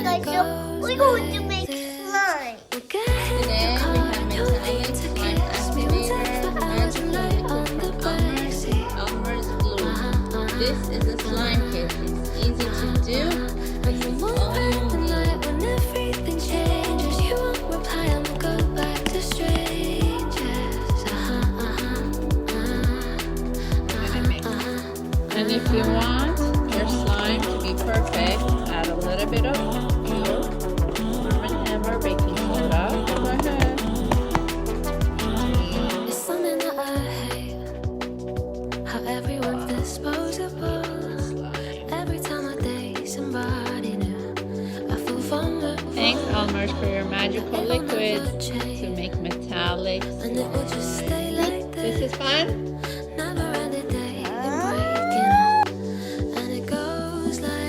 guys, so we're going to make slime. Today we have metallic slime activator, magical liquid from Elmer's Glue. This is a slime kit. It's easy to do. This is all you need. And if you want your slime to be perfect, add a little bit of Arm & Hammer baking soda. Go ahead. It's something that I hate, how everyone's disposable. Every time I date somebody new, I feel vulnerable. Thanks, Elmer's, for your magical liquid to make metallic And it will just slime. stay like This is fun?